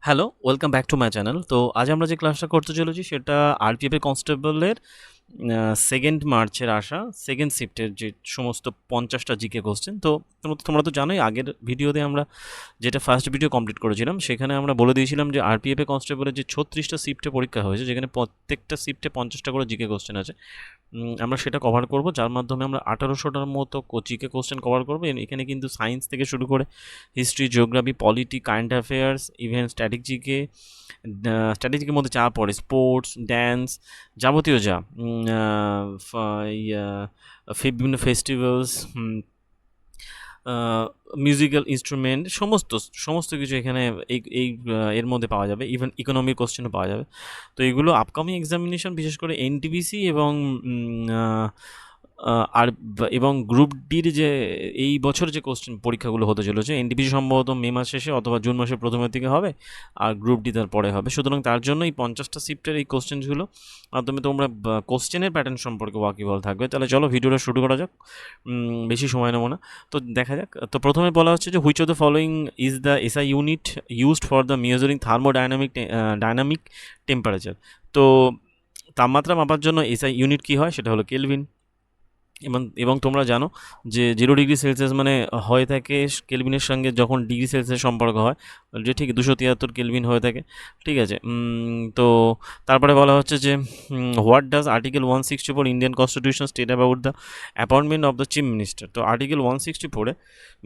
Hello, welcome back to my channel. তো আজ আমরা যে ক্লাসটা করতে চলেছি সেটা আরপিএফ কনস্টেবলের 2nd মার্চের আসা সেকেন্ড শিফটের যে সমস্ত 50টা জিকে কোশ্চেন। তো তোমরা তো জানোই, আগের ভিডিওতে আমরা যেটা ফার্স্ট ভিডিও কমপ্লিট করেছিলাম সেখানে আমরা বলে দিয়েছিলাম যে আরপিএফ কনস্টেবলের যে 36টা শিফটে পরীক্ষা হয়েছে, যেখানে প্রত্যেকটা শিফটে 50টা করে জিকে কোশ্চেন আছে। আমরা সেটা কভার করব, যার মাধ্যমে আমরা 1800টার মতো জিকে কোশ্চেন কভার করবো। এখানে কিন্তু সায়েন্স থেকে শুরু করে history, geography, polity, current affairs, even স্ট্র্যাটেজিকের মধ্যে যা পড়ে, স্পোর্টস, ড্যান্স, যাবতীয় যা বিভিন্ন ফেস্টিভ্যালস, মিউজিক্যাল ইনস্ট্রুমেন্ট, সমস্ত কিছু এখানে এর মধ্যে পাওয়া যাবে। ইভেন ইকোনমির কোশ্চেনও পাওয়া যাবে। তো এগুলো আপকামিং এক্সামিনেশন, বিশেষ করে এনটিপিসি এবং আর এবং গ্রুপ ডির যে এই বছর যে কোশ্চেন পরীক্ষাগুলো হতে চলেছে, এনটিপিসি সম্ভবত মে মাস শেষে অথবা জুন মাসের প্রথমের দিকে হবে, আর গ্রুপ ডি তার পরে হবে। সুতরাং তার জন্য এই 50টা শিফটের এই কোশ্চেনগুলো মাধ্যমে তোমরা কোশ্চেনের প্যাটার্ন সম্পর্কে ওয়াকিবল থাকবে। তাহলে চলো ভিডিওটা শুরু করা যাক, বেশি সময় নেবো না। তো দেখা যাক। তো প্রথমে বলা হচ্ছে যে which of the following is the SI unit used for the measuring dynamic temperature. তো তাপমাত্রা মাপার জন্য এসআই ইউনিট কী হয়, সেটা হলো কেলভিন। এবং তোমরা জানো যে 0 ডিগ্রি সেলসিয়াস মানে হয়ে থাকে কেলভিনের সঙ্গে, যখন ডিগ্রি সেলসিয়াস সম্পর্ক হয়, যে ঠিক 273 কেলভিন হয়ে থাকে। ঠিক আছে। তো তারপরে বলা হচ্ছে যে what does article 164 Indian constitution state about the appointment of the chief minister. তো আর্টিকেল 164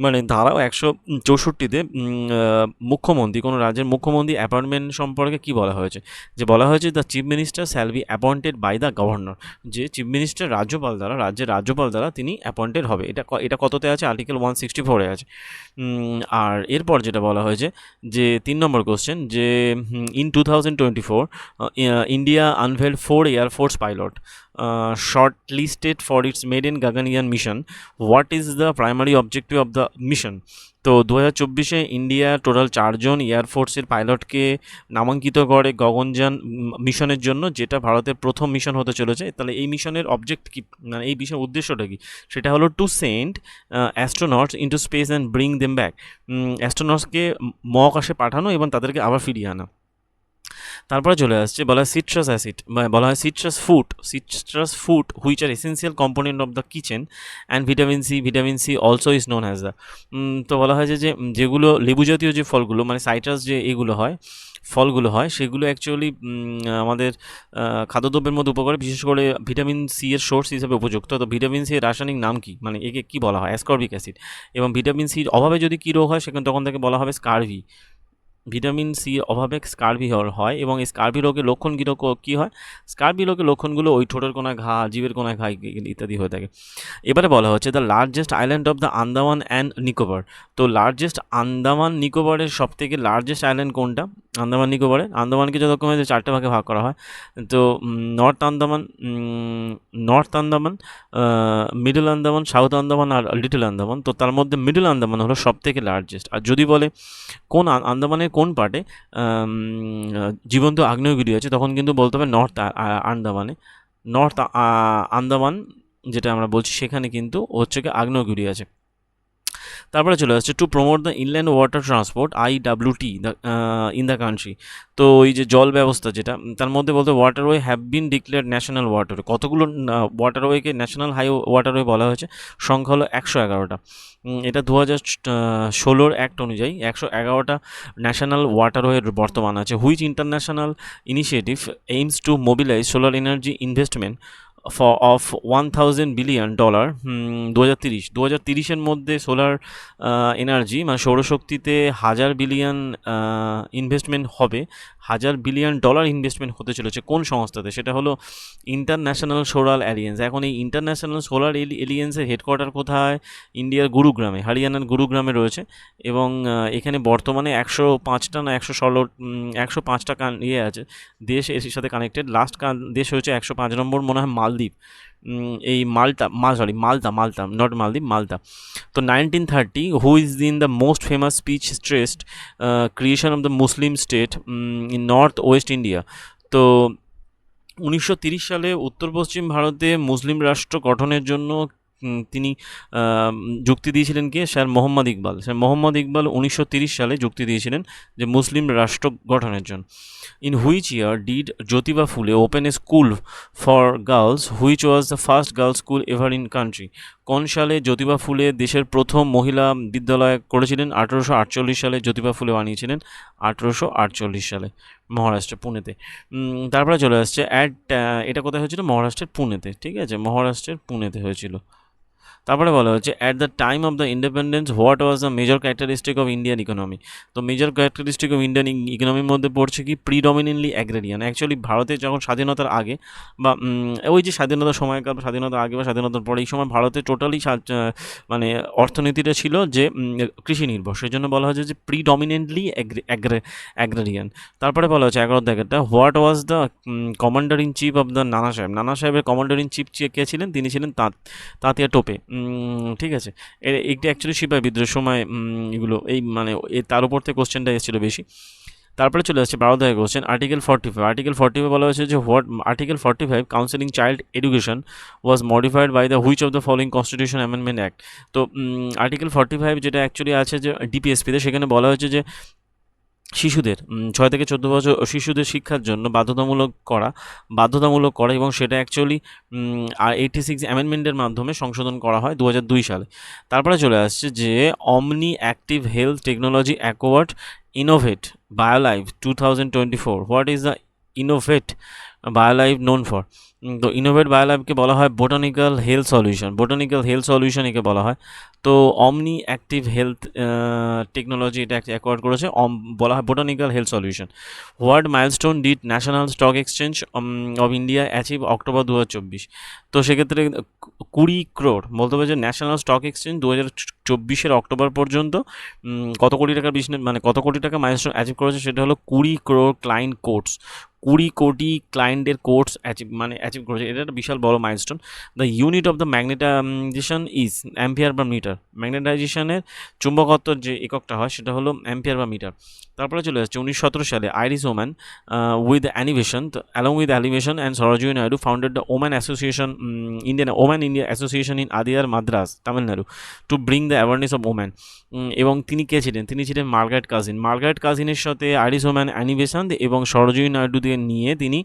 মানে ধারা 164তে মুখ্যমন্ত্রী, কোনো রাজ্যের মুখ্যমন্ত্রী অ্যাপয়েন্টমেন্ট সম্পর্কে কি বলা হয়েছে, যে বলা হয়েছে the chief minister shall be appointed by the governor. যে চিফ মিনিস্টার রাজ্যপাল দ্বারা তিনি অ্যাপয়েন্টেড হবে। এটা কততে আছে? আর্টিকেল 164-এ আছে। আর এরপর যেটা বলা হয়েছে যে 3 নম্বর কোশ্চেন, যে in 2024 India unveiled 4 air force pilot short listed for its maiden Gaganyaan mission. What is the primary objective of the mission? তো 2024-এ ইন্ডিয়া টোটাল 4জন এয়ারফোর্সের পাইলটকে নামাঙ্কিত করে গগনযান মিশনের জন্য, যেটা ভারতের প্রথম মিশন হতে চলেছে। তাহলে এই মিশনের অবজেক্ট কি, মানে এই মিশনের উদ্দেশ্যটা কি? সেটা হলো to send astronauts into space and bring them back. অ্যাস্ট্রোনটসকে মহাকাশে পাঠানো এবং তাদেরকে আবার ফিরিয়ে আনা। তারপরে চলে আসছে, বলা হয় সিট্রাস অ্যাসিড, বলা হয় citrus food which are essential component of the kitchen and vitamin C also is known as the. তো বলা হয় যে যেগুলো লেবু জাতীয় যে ফলগুলো, মানে সাইট্রাস যে ফলগুলো হয়, সেগুলো অ্যাকচুয়ালি আমাদের খাদ্যদ্রব্যের মধ্যে উপকারী, বিশেষ করে ভিটামিন সি এর সোর্স হিসেবে উপযুক্ত। তো ভিটামিন সি এর রাসায়নিক নাম কি, মানে একে কী বলা হয়? Ascorbic acid. এবং ভিটামিন সির অভাবে যদি কী রোগ হয়, সেখানে তখন তাকে বলা হবে স্কারভি। ভিটামিন সির অভাবে স্কারভি হয়, এবং এই স্কারভি রোগের লক্ষণ কী হয়? স্কারভি রোগের লক্ষণগুলো ওই ঠোঁটের কোনায় ঘা, জিভের কোনায় ঘা ইত্যাদি হয়ে থাকে। এবারে বলা হচ্ছে the largest island of the Andaman and Nicobar. তো আন্দামান নিকোবরের সবথেকে লার্জেস্ট আইল্যান্ড কোনটা? আন্দামানকে যতক্ষণে 4টে ভাগে ভাগ করা হয়। তো north Andaman, middle Andaman, south Andaman আর লিটল আন্দামান। তো তার মধ্যে মিডল আন্দামান হলো সবথেকে লার্জেস্ট। আর যদি বলে কোন আন্দামানের কোন পার্টে জীবন্ত আগ্নেয়গিরি আছে, তখন কিন্তু বলতে হবে নর্থ আন্দামান যেটা আমরা বলছি, সেখানে কিন্তু হচ্ছে কি আগ্নেয়গিরি আছে। তারপরে চলে আসছে to promote the inland water transport IWT in the country. তো এই যে জল ব্যবস্থা যেটা, তার মধ্যে বলতে waterway have been declared national waterway. কতগুলো ওয়াটারওয়েকে ন্যাশনাল ওয়াটারওয়ে বলা হয়েছে? সংখ্যা হলো 111টা। এটা 2016 অ্যাক্ট অনুযায়ী 111টা ন্যাশনাল ওয়াটারওয়ে বর্তমান আছে। Which international initiative aims to mobilise solar energy investment of $1000 billion. 2030-এর মধ্যে সোলার এনার্জি মানে সৌরশক্তিতে 1000 বিলিয়ন ইনভেস্টমেন্ট হবে। $1000 বিলিয়ন ইনভেস্টমেন্ট হতে চলেছে কোন সংস্থাতে? সেটা হলো ইন্টারন্যাশনাল সোলার অ্যালিয়েন্স। এখন এই ইন্টারন্যাশনাল সোলার এলিয়েন্সের হেডকোয়ার্টার কোথায়? ইন্ডিয়ার গুরুগ্রামে, হরিয়ানার গুরুগ্রামে রয়েছে। এবং এখানে বর্তমানে 105টা না 105টা আছে দেশ এর সাথে কানেক্টেড। লাস্ট দেশ হয়েছে 105 নম্বর, মনে হয় মালদ্বীপ। এই মালটা। তো 1930 who is in the most famous speech stressed creation of the Muslim state in north west India. তো 1930 সালে উত্তর পশ্চিম ভারতে মুসলিম রাষ্ট্র গঠনের জন্য তিনি যুক্তি দিয়েছিলেন কে? স্যার মোহাম্মদ ইকবাল। স্যার মোহাম্মদ ইকবাল 1930 সালে যুক্তি দিয়েছিলেন যে মুসলিম রাষ্ট্র গঠনের জন্য। In which year did Jyotiba Phule open a school for girls which was the first girls school ever in country? কোন সালে জ্যোতিবা ফুলে দেশের প্রথম মহিলা বিদ্যালয় করেছিলেন? 1848 সালে জ্যোতিবা ফুলে বানিয়েছিলেন, 1848 সালে মহারাষ্ট্র, পুনেতে। তারপরে চলে আসছে এটা কোথায় হয়েছিল? মহারাষ্ট্রের পুনেতে, ঠিক আছে, মহারাষ্ট্রের পুনেতে হয়েছিল। তারপরে বলা হচ্ছে at the time of the independence what was the major characteristic of Indian economy? তো মেজর ক্যারেক্টারিস্টিক অফ ইন্ডিয়ান ইকোনমির মধ্যে পড়ছে কি? Predominantly agrarian. অ্যাকচুয়ালি ভারতে যখন স্বাধীনতার আগে বা ওই যে স্বাধীনতার সময়কাল, স্বাধীনতার আগে বা স্বাধীনতার পরে, এই সময় ভারতে টোটালি মানে অর্থনীতিটা ছিল যে কৃষি নির্ভর, সেই জন্য বলা হয়েছে যে প্রিডমিনেন্টলি অ্যাগ্রেরিয়ান। তারপরে বলা হচ্ছে 11 দাগেরটা what was the commander in chief of the Nana Sahib? নানা সাহেবের কমান্ডার ইন চিফ কে ছিলেন? তিনি ছিলেন তাঁতিয়া টোপে, ঠিক আছে। এইটা অ্যাকচুয়ালি সিপাহি বিদ্রোহের সময় এগুলো এই মানে তার উপর থেকে কোশ্চেনটা এসেছিলো বেশি। তারপরে চলে আসছে 12 দাগের কোশ্চেন আর্টিকেল 45। আর্টিকেল 45 বলা হয়েছে যে what article 45 counselling child education was modified by the which of the following constitution amendment act? তো আর্টিকেল 45 যেটা অ্যাকচুয়ালি আছে যে ডিপিএসপিতে, সেখানে বলা হয়েছে যে শিশুদের 6 থেকে 14 বছর শিশুদের শিক্ষার জন্য বাধ্যতামূলক করা এবং সেটা অ্যাকচুয়ালি 86 অ্যামেন্ডমেন্টের মাধ্যমে সংশোধন করা হয় 2002 সালে। তারপরে চলে আসছে যে Omni Active Health Technology acquired Innovate Biolive 2024। What is the Innovate Biolive known for? তো ইনোভেট বায়োলাইভকে বলা হয় বোটানিক্যাল হেলথ সলিউশন একে বলা হয়। তো অমনি অ্যাক্টিভ হেলথ টেকনোলজি এটা অ্যাকোয়ার্ড করেছে, বলা হয় botanical health solution. What milestone did national stock exchange of India achieve October 2024? তো সেক্ষেত্রে 20 crore বলতে হবে যে ন্যাশনাল স্টক এক্সচেঞ্জ 2024 অক্টোবর পর্যন্ত কত কোটি টাকার বিজনেস, মানে কত কোটি টাকা মাইলস্টোন অ্যাচিভ করেছে? সেটা হলো 20 crore ক্লায়েন্ট কোর্স। 20 কোটি ক্লায়েন্টের কোর্স অ্যাচিভ করেছে, এটা একটা বিশাল বড় milestone. The unit of the magnetisation is ampere বা মিটার। ম্যাগনেটাইজেশনের চুম্বকত্বর যে এককটা হয় সেটা হলো অ্যাম্পিয়ার বা মিটার। তারপরে চলে আসছে 1917 সালে iris woman with animation along with animation and Sarojini Naidu founded the woman association India association in Adyar Madras Tamil Nadu to bring the awareness of woman. এবং তিনি কে ছিলেন? তিনি ছিলেন মার্গারেট কাজিনের সাথে আইরিস ওম্যান অ্যানিমেশন এবং সরোজিনী নাইডুকে নিয়ে তিনি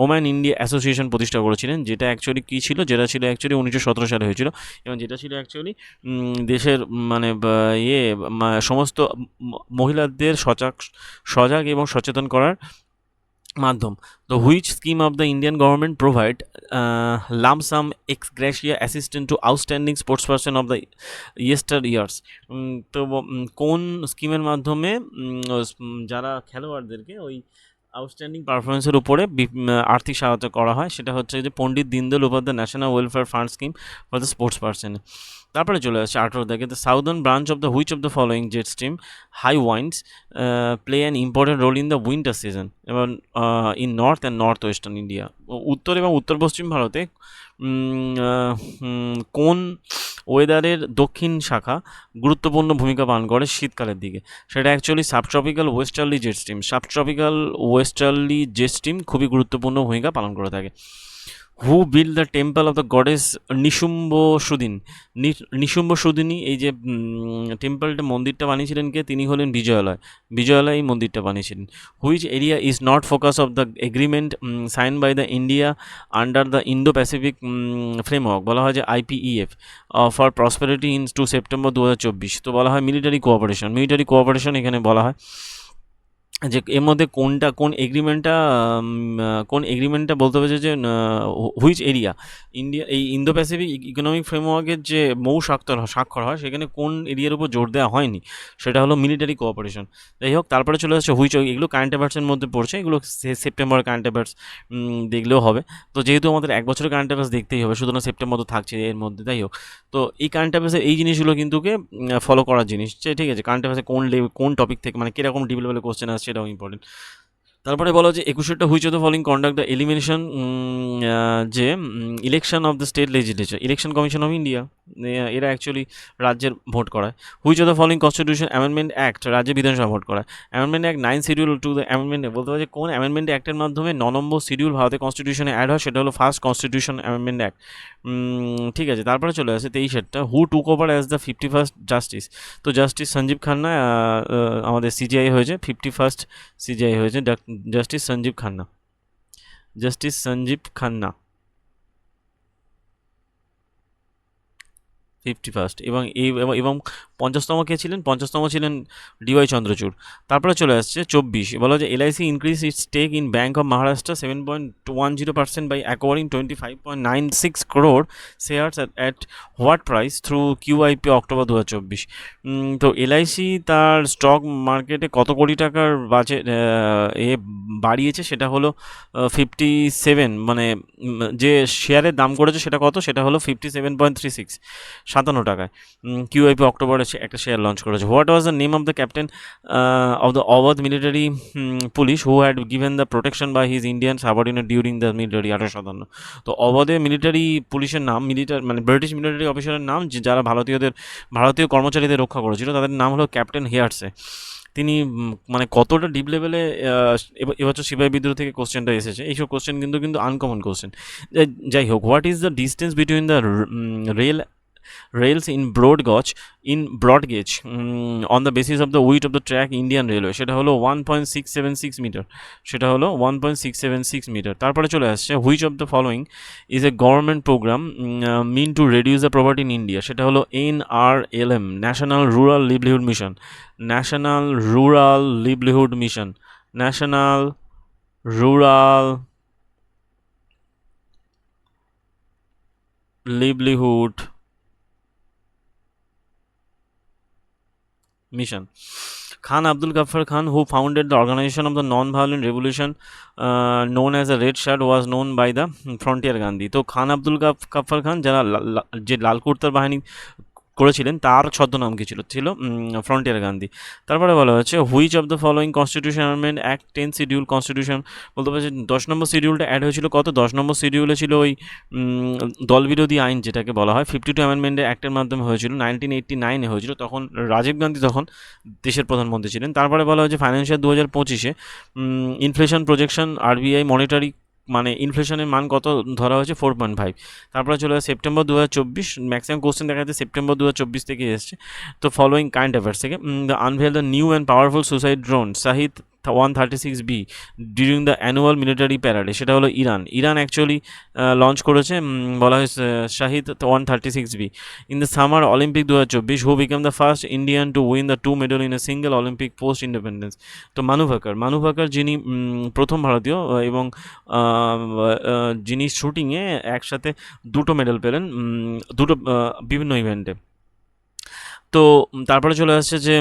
ওম্যান ইন্ডিয়া অ্যাসোসিয়েশন প্রতিষ্ঠা করেছিলেন, যেটা অ্যাকচুয়ালি কী ছিল? যেটা ছিল অ্যাকচুয়ালি 1917 সালে হয়েছিল এবং যেটা ছিল অ্যাকচুয়ালি দেশের মানে সমস্ত মহিলাদের সজাগ এবং সচেতন করার মাধ্যম। তো which scheme of the Indian government provide lump sum ex gratia assistant to outstanding sports person of the yester years? তো কোন স্কিমের মাধ্যমে যারা খেলোয়াড়দেরকে ওই আউটস্ট্যান্ডিং পারফরমেন্সের উপরে আর্থিক সহায়তা করা হয়? সেটা হচ্ছে যে Pandit Deendayal Upadhyay national welfare fund scheme for the sports person. তারপরে চলে আসছে 18 দেখে the southern branch of the which of the following jet stream high winds play an important role in the winter season এবং in north and north western India? উত্তর এবং উত্তর পশ্চিম ভারতে কোন ওয়েদারের দক্ষিণ শাখা গুরুত্বপূর্ণ ভূমিকা পালন করে শীতকালের দিকে? সেটা actually subtropical westerly jet stream খুবই গুরুত্বপূর্ণ ভূমিকা পালন করে থাকে। Who build the temple of the goddess Nishumbhasudini? এই যে টেম্পলটা মন্দিরটা বানিয়েছিলেন কে? তিনি হলেন বিজয়ালয় এই মন্দিরটা বানিয়েছিলেন। Which area is not focus of the agreement sign by the India under the Indo Pacific framework? বলা হয় যে IPEF for prosperity in 2 September 2024। তো বলা হয় মিলিটারি কোঅপারেশন এখানে বলা হয় যে এর মধ্যে কোন এগ্রিমেন্টটা বলতে হবে যে হুইচ এরিয়া ইন্ডিয়া এই ইন্দো প্যাসিফিক ইকোনমিক ফ্রেমওয়ার্কের যে স্বাক্ষর হয় সেখানে কোন এরিয়ার উপর জোর দেওয়া হয়নি? সেটা হলো মিলিটারি কোঅপারেশন। যাই হোক, তারপরে চলে আসছে এগুলো কারেন্ট অ্যাফেয়ার্সের মধ্যে পড়ছে, এগুলো সেপ্টেম্বরের কারেন্ট অ্যাফেয়ার্স দেখলেও হবে। তো যেহেতু আমাদের এক বছরের কারেন্ট অ্যাফেয়ার্স দেখতেই হবে, সুতরাং সেপ্টেম্বর তো থাকছে এর মধ্যে। যাই হোক, তো এই কারেন্ট অ্যাফেয়ার্সের এই জিনিসগুলো কিন্তু ফলো করার জিনিস, ঠিক আছে। কারেন্ট অ্যাফেয়ার্সে কোন টপিক থেকে মানে কীরকম ডিপ লেভেলের কোশ্চেন আসছে এটাও ইম্পর্টেন্ট। তারপরে বলা যে 21টা which of the following conduct the elimination যে election of the state legislature, election commission of India, এরা অ্যাকচুয়ালি রাজ্যের ভোট করায়। Which of the following constitution amendment act, রাজ্যে বিধানসভা ভোট করায়। Amendment act 9 schedule to the amendment, বলতে পারে যে কোন অ্যামেন্ডমেন্ট অ্যাক্টের মাধ্যমে 9 নম্বর শিডিউল ভারতের কনস্টিটিউশনে অ্যাড হয়, সেটা হলো ফার্স্ট কনস্টিটিউশন অ্যামেন্ডমেন্ট অ্যাক্ট। ঠিক আছে, তারপরে চলে আসে 23টা, who took over as the 51st justice. তো জাস্টিস সঞ্জীব খান্না আমাদের সিজিআই হয়েছে, 51st সিজিআই হয়েছে justice Sanjiv Khanna, justice Sanjiv Khanna 51st। এবং 50তম কে ছিলেন? 50তম ছিলেন ডিওয়াই চন্দ্রচূড়। তারপরে চলে আসছে 24, বলা যে LIC increase its stake in bank of Maharashtra 7.10% by acquiring 25.96 crore shares at what price through QIP October 2024। তো এলআইসি তার স্টক মার্কেটে কত কোটি টাকার বাড়িয়েছে, সেটা হলো 57, মানে যে শেয়ারের দাম করেছে সেটা কত, সেটা হলো 57.36, 57 টাকায়। কিউআইপি অক্টোবরে একটা শেয়ার লঞ্চ করেছে। What was the name of the captain of the Awadh military police who had given the protection by his Indian subordinate during the military 1857। তো অবধে মিলিটারি পুলিশের নাম, মানে ব্রিটিশ মিলিটারি অফিসারের নাম, যারা ভারতীয় কর্মচারীদের রক্ষা করেছিল, তাদের নাম হলো ক্যাপ্টেন হেয়ার্সে। তিনি মানে কতটা ডিপ লেভেলে এবছর সিপাহী বিদ্রোহ থেকে কোশ্চেনটা এসেছে, এইসব কোশ্চেন কিন্তু আনকমন কোশ্চেন। যাই হোক, what is the distance between the rails in broad gauge on the basis of the weight of the track Indian Railway, সেটা হলো 1.676 মিটার, সেটা হলো 1.676 মিটার। তারপরে চলে আসছে which of the following is a government program mean to reduce the poverty in India, সেটা হলো NRLM, National Rural Livelihood Mission, National Rural Livelihood Mission, National Rural Livelihood Mission. Khan Abdul Ghaffar Khan, who founded the organization of the non-violent revolution known as the Red Shirt, was known by the Frontier Gandhi. তো খান আব্দুল গাফফার খান, যারা যে লাল কুর্তার বাহিনী করেছিলেন, তার ছদ্মনাম কি ছিল frontier Gandhi. তারপরে বলা হচ্ছে which of the following constitution amendment act 10 schedule constitution, বলতে পারছে 10 নম্বর শিডিউলটা অ্যাড হয়েছিল কত, 10 নম্বর শিডিউলে ছিল ওই দলবিরোধী আইন যেটাকে বলা হয়, 52 অ্যামেন্ডমেন্টের অ্যাক্টের মাধ্যমে হয়েছিল, 1989-এ হয়েছিল, তখন রাজীব গান্ধী তখন দেশের প্রধানমন্ত্রী ছিলেন। তারপরে বলা হয়েছে ফাইন্যান্সিয়াল 2025-এ ইনফ্লেশন প্রজেকশন আরবিআই মনিটারি, মানে ইনফ্লেশনের মান কত ধরা হয়েছে 4.5। তারপরে চলে আসে সেপ্টেম্বর 2024, ম্যাক্সিমাম কোশ্চেন দেখা যাচ্ছে সেপ্টেম্বর 2024 থেকে এসছে। তো ফলোয়িং কারেন্ট অ্যাফেয়ার্স থেকে, the unveil the new and powerful suicide drone Shahed 136B during the annual military parade, সেটা হলো ইরান অ্যাকচুয়ালি লঞ্চ করেছে, বলা হয় Shahed 136B। In the summer Olympic 2024, who become the first Indian to win the 2 medal in a single Olympic post independence. তো মানু ভাকার যিনি প্রথম ভারতীয় এবং যিনি শুটিংয়ে একসাথে 2টো মেডেল পেলেন, দুটো বিভিন্ন ইভেন্টে। তো তারপরে চলে আসছে যে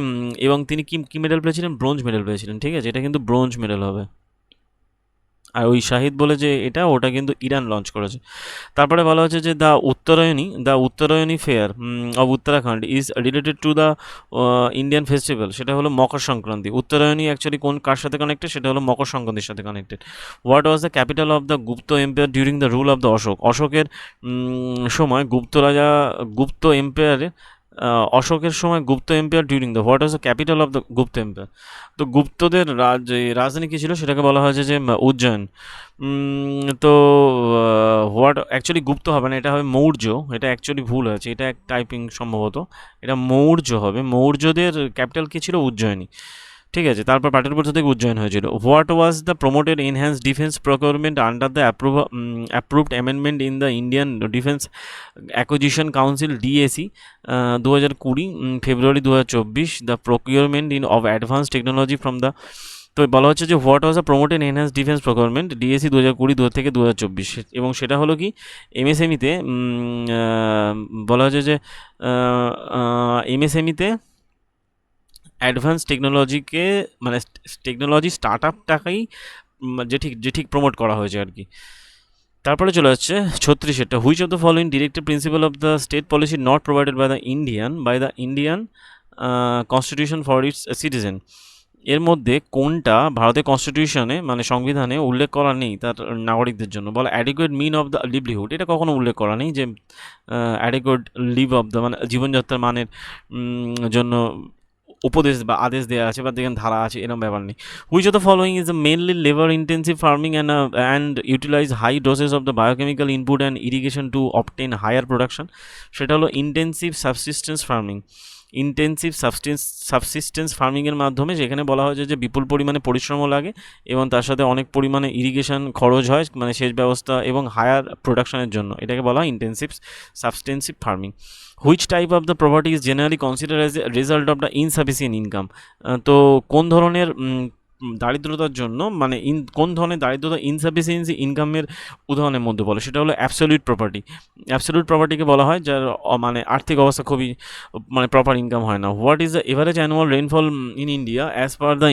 এবং তিনি কি মেডেল পেয়েছিলেন, ব্রোঞ্জ মেডেল পেয়েছিলেন। ঠিক আছে, এটা কিন্তু ব্রোঞ্জ মেডেল হবে। আর ওই শাহিদ বলে যে ওটা কিন্তু ইরান লঞ্চ করেছে। তারপরে বলা হচ্ছে যে the Uttarayani fair of Uttarakhand is related to the Indian festival, সেটা হলো মকর সংক্রান্তি। উত্তরায়ণী অ্যাকচুয়ালি কার সাথে কানেক্টেড, সেটা হলো মকর সংক্রান্তির সাথে connected. What was the capital of the Gupta empire during the rule of the অশোকের সময় গুপ্ত এম্পায়ারে অশোকের সময় Gupta empire during the what was the capital of the Gupta empire. তো গুপ্তদের রাজধানী কী ছিল, সেটাকে বলা হয়েছে যে উজ্জয়ন। তো হোয়াট অ্যাকচুয়ালি গুপ্ত হবে না, এটা হবে মৌর্য, এটা অ্যাকচুয়ালি ভুল আছে, এটা এক টাইপিং সম্ভবত, এটা মৌর্য হবে। মৌর্যদের ক্যাপিটাল কী ছিল, উজ্জয়িনী। ঠিক আছে, তারপর পাটেরপুর থেকে উজ্জয়ন হয়েছিল। What was the promoted enhance defence procurement under the approved amendment in the Indian defence acquisition council DAC 2020 February 2024, the procurement of advance technology from the. তো বলা হচ্ছে যে what was the promoted enhance defence procurement DAC 2020 থেকে 2024, এবং সেটা হলো কি এমএসএমইতে বলা হচ্ছে যে এমএসএমইতে অ্যাডভান্স টেকনোলজিকে, মানে টেকনোলজি স্টার্ট আপটাকেই যে ঠিক প্রমোট করা হয়েছে আর কি। তারপরে চলে যাচ্ছে 36-টা, which of the following directive principal of the state policy not provided by the Indian constitution for its citizen. এর মধ্যে কোনটা ভারতের কনস্টিটিউশনে মানে সংবিধানে উল্লেখ করা নেই তার নাগরিকদের জন্য? বলে adequate mean of the livelihood, এটা কখনো উল্লেখ করা নেই যে অ্যাডিকুয়েট লিভ অফ দ্য মানে জীবনযাত্রার মানের জন্য উপদেশ বা আদেশ দেওয়া আছে বা দেখেন ধারা আছে, এরকম ব্যাপার নেই। Which of the following is mainly labour intensive farming and utilize high doses of the biochemical input and irrigation to obtain higher production? সেটা হলো intensive subsistence farming. Intensive subsistence ফার্মিংয়ের মাধ্যমে যেখানে বলা হয়েছে যে বিপুল পরিমাণে পরিশ্রমও লাগে এবং তার সাথে অনেক পরিমাণে ইরিগেশন খরচ হয় মানে সেচ ব্যবস্থা এবং হায়ার প্রোডাকশনের জন্য, এটাকে বলা হয় intensive subsistence farming. Which type of the property is generally consider as a result of the insufficient income? তো কোন ধরনের দারিদ্রতার জন্য মানে কোন ধরনের দারিদ্রতা ইনসাফিসিয়েন্সি ইনকামের উদাহরণের মধ্যে বলে? সেটা হলো অ্যাবসলিউট প্রপার্টি। অ্যাবসলিউট প্রপার্টিকে বলা হয় যার মানে আর্থিক অবস্থা খুবই মানে প্রপার ইনকাম হয় না। What is the average annual rainfall in India as per the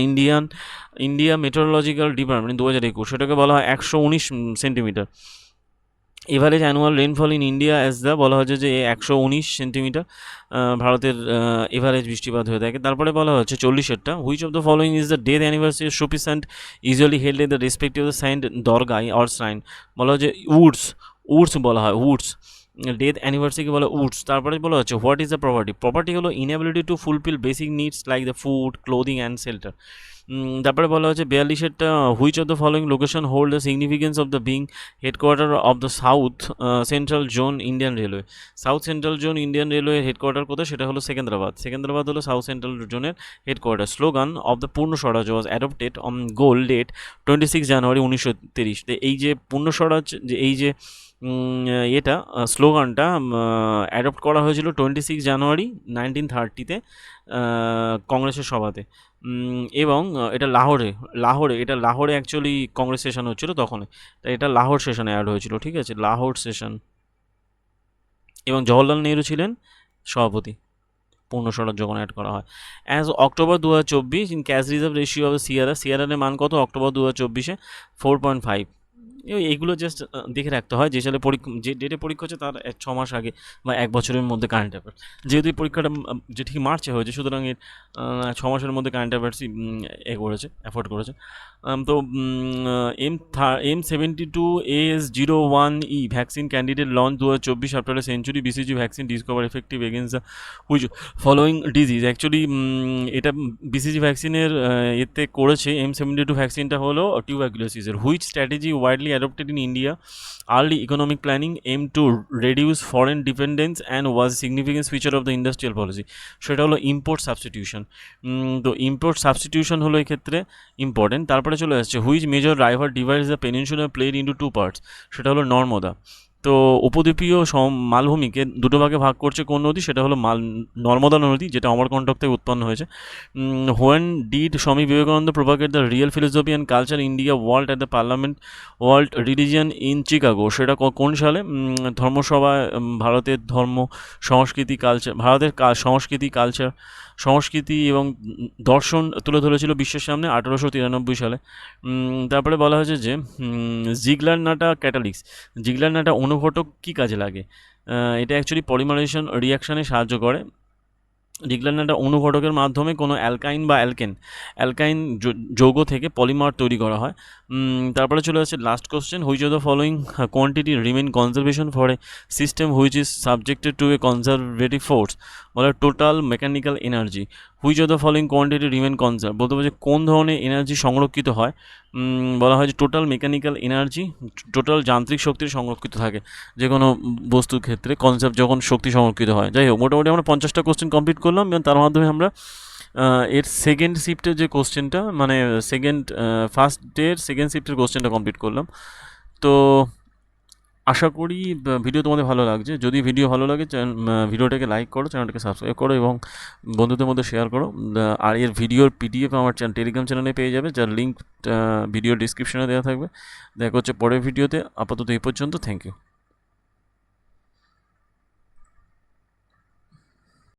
India meteorological department 2021? সেটাকে বলা হয় 119 centimetre. Average annual rainfall in India as the বলা হচ্ছে যে 119 সেন্টিমিটার ভারতের এভারেজ বৃষ্টিপাত হয়ে থাকে। তারপরে বলা হচ্ছে 40-এরটা, which of the following is the death anniversary of Sufi saint usually held at the respective the saint দরগাই অর শ্রাইন? বলা হচ্ছে উডস বলা হয় উডস। ডেথ অ্যানিভার্সারিকে বলা উডস। তারপরে বলা হচ্ছে what is the property? Property হলো inability to fulfil basic needs like the food clothing and shelter. তারপরে বলা হচ্ছে 42-এরটা, which of the following location hold the significance of the being headquarter of the south central zone Indian railway? South central zone Indian railway headquarter কোথায়? সেটা হলো সেকেন্দ্রাবাদ হলো south central জোনের headquarter. Slogan of the Purna Swaraj was adopted on goal date 26 জানুয়ারি 1930। এই যে পূর্ণ স্বরাজ যে এই যে এটা স্লোগানটা অ্যাডপ্ট করা হয়েছিল 26 জানুয়ারি 1930-তে কংগ্রেসের সভাতে। এবং এটা লাহোরে অ্যাকচুয়ালি কংগ্রেস সেশন হচ্ছিল তখন, তাই এটা লাহোর সেশনে অ্যাড হয়েছিল, ঠিক আছে, লাহোর সেশন। এবং জওহরলাল নেহরু ছিলেন সভাপতি পূর্ণ স্বরাজ যখন অ্যাড করা হয়। As October 2024 in cash reserve ratio of CRR মান কত অক্টোবর 2024-এ? 4.5। এইগুলো জাস্ট দেখে রাখতে হয় যে সালে যে ডেটে পরীক্ষা হচ্ছে তার 6 মাস আগে বা 1 বছরের মধ্যে কারেন্ট অ্যাফেয়ার্স। যেহেতু এই পরীক্ষাটা যে ঠিক মার্চে হয়েছে, সুতরাং এর 6 মাসের মধ্যে কারেন্ট অ্যাফেয়ার্সই অ্যাফোর্ড করেছে। তো M72AS01E vaccine candidate launch 2024 after a century, BCG vaccine discover effective against the which following disease? Actually এটা BCG ভ্যাকসিনের এতে করেছে M72 ভ্যাকসিনটা হলো টিউবারকুলোসিসের। Which strategy widely adopted in India early economic planning aim to reduce foreign dependence and was significance feature of the industrial policy? সেটা হলো import substitution. তো ইম্পোর্ট সাবস্টিটিউশন হলো এক্ষেত্রে ইম্পর্টেন্ট। তারপরে চলে আসছে which major river divides the peninsula played into 2 parts? সেটা হলো নর্মদা। তো উপদ্বীপীয় মালভূমিকে দুটো ভাগে ভাগ করছে কোন নদী? সেটা হলো নর্মদা নদী, যেটা অমরকণ্টক থেকে উৎপন্ন হয়েছে। When did Swami Vivekananda propagate the real philosophy and culture India world at the parliament world religion in Chicago? সেটা কোন সালে? ধর্মসভায় ভারতের ধর্ম সংস্কৃতি কালচার সংস্কৃতি এবং দর্শন তুলে ধরেছিল বিশ্বের সামনে 1893 সালে। তারপরে বলা হয়েছে যে জিগলার নাটা অনুঘটক কী কাজে লাগে? এটা অ্যাকচুয়ালি পলিমারাইজেশন রিয়াকশানে সাহায্য করে। জিগলার অনুঘটকের মাধ্যমে কোনো অ্যালকাইন যৌগ থেকে পলিমার তৈরি করা হয়। তারপরে চলে আসছে last question, which of the following quantity remain conservation for a system which is subjected to a conservative force? বলে total mechanical energy. Which of the following quantity remain conserve? বলতে পারছে কোন ধরনের এনার্জি সংরক্ষিত হয়? বলা হয় যে টোটাল মেকানিক্যাল এনার্জি, টোটাল যান্ত্রিক শক্তির সংরক্ষিত থাকে যে কোনো বস্তুর ক্ষেত্রে কনজার্ভ যখন শক্তি সংরক্ষিত হয়। যাই হোক, মোটামুটি আমরা 50টা কোশ্চেন কমপ্লিট করলাম এবং তার মাধ্যমে আমরা এর সেকেন্ড শিফটের যে কোশ্চেনটা মানে ফার্স্ট ডের সেকেন্ড শিফটের কোশ্চেনটা কমপ্লিট করলাম। তো আশা করি ভিডিও তোমাদের ভালো লাগছে। যদি ভিডিও ভালো লাগে ভিডিওটাকে লাইক করো, চ্যানেলটাকে সাবস্ক্রাইব করো এবং বন্ধুদের মধ্যে শেয়ার করো। আর এর ভিডিওর PDF আমার টেলিগ্রাম চ্যানেলে পেয়ে যাবে, যার লিঙ্ক ভিডিও ডিসক্রিপশনে দেওয়া থাকবে। দেখা হচ্ছে পরের ভিডিওতে। আপাতত এই পর্যন্ত, থ্যাংক ইউ।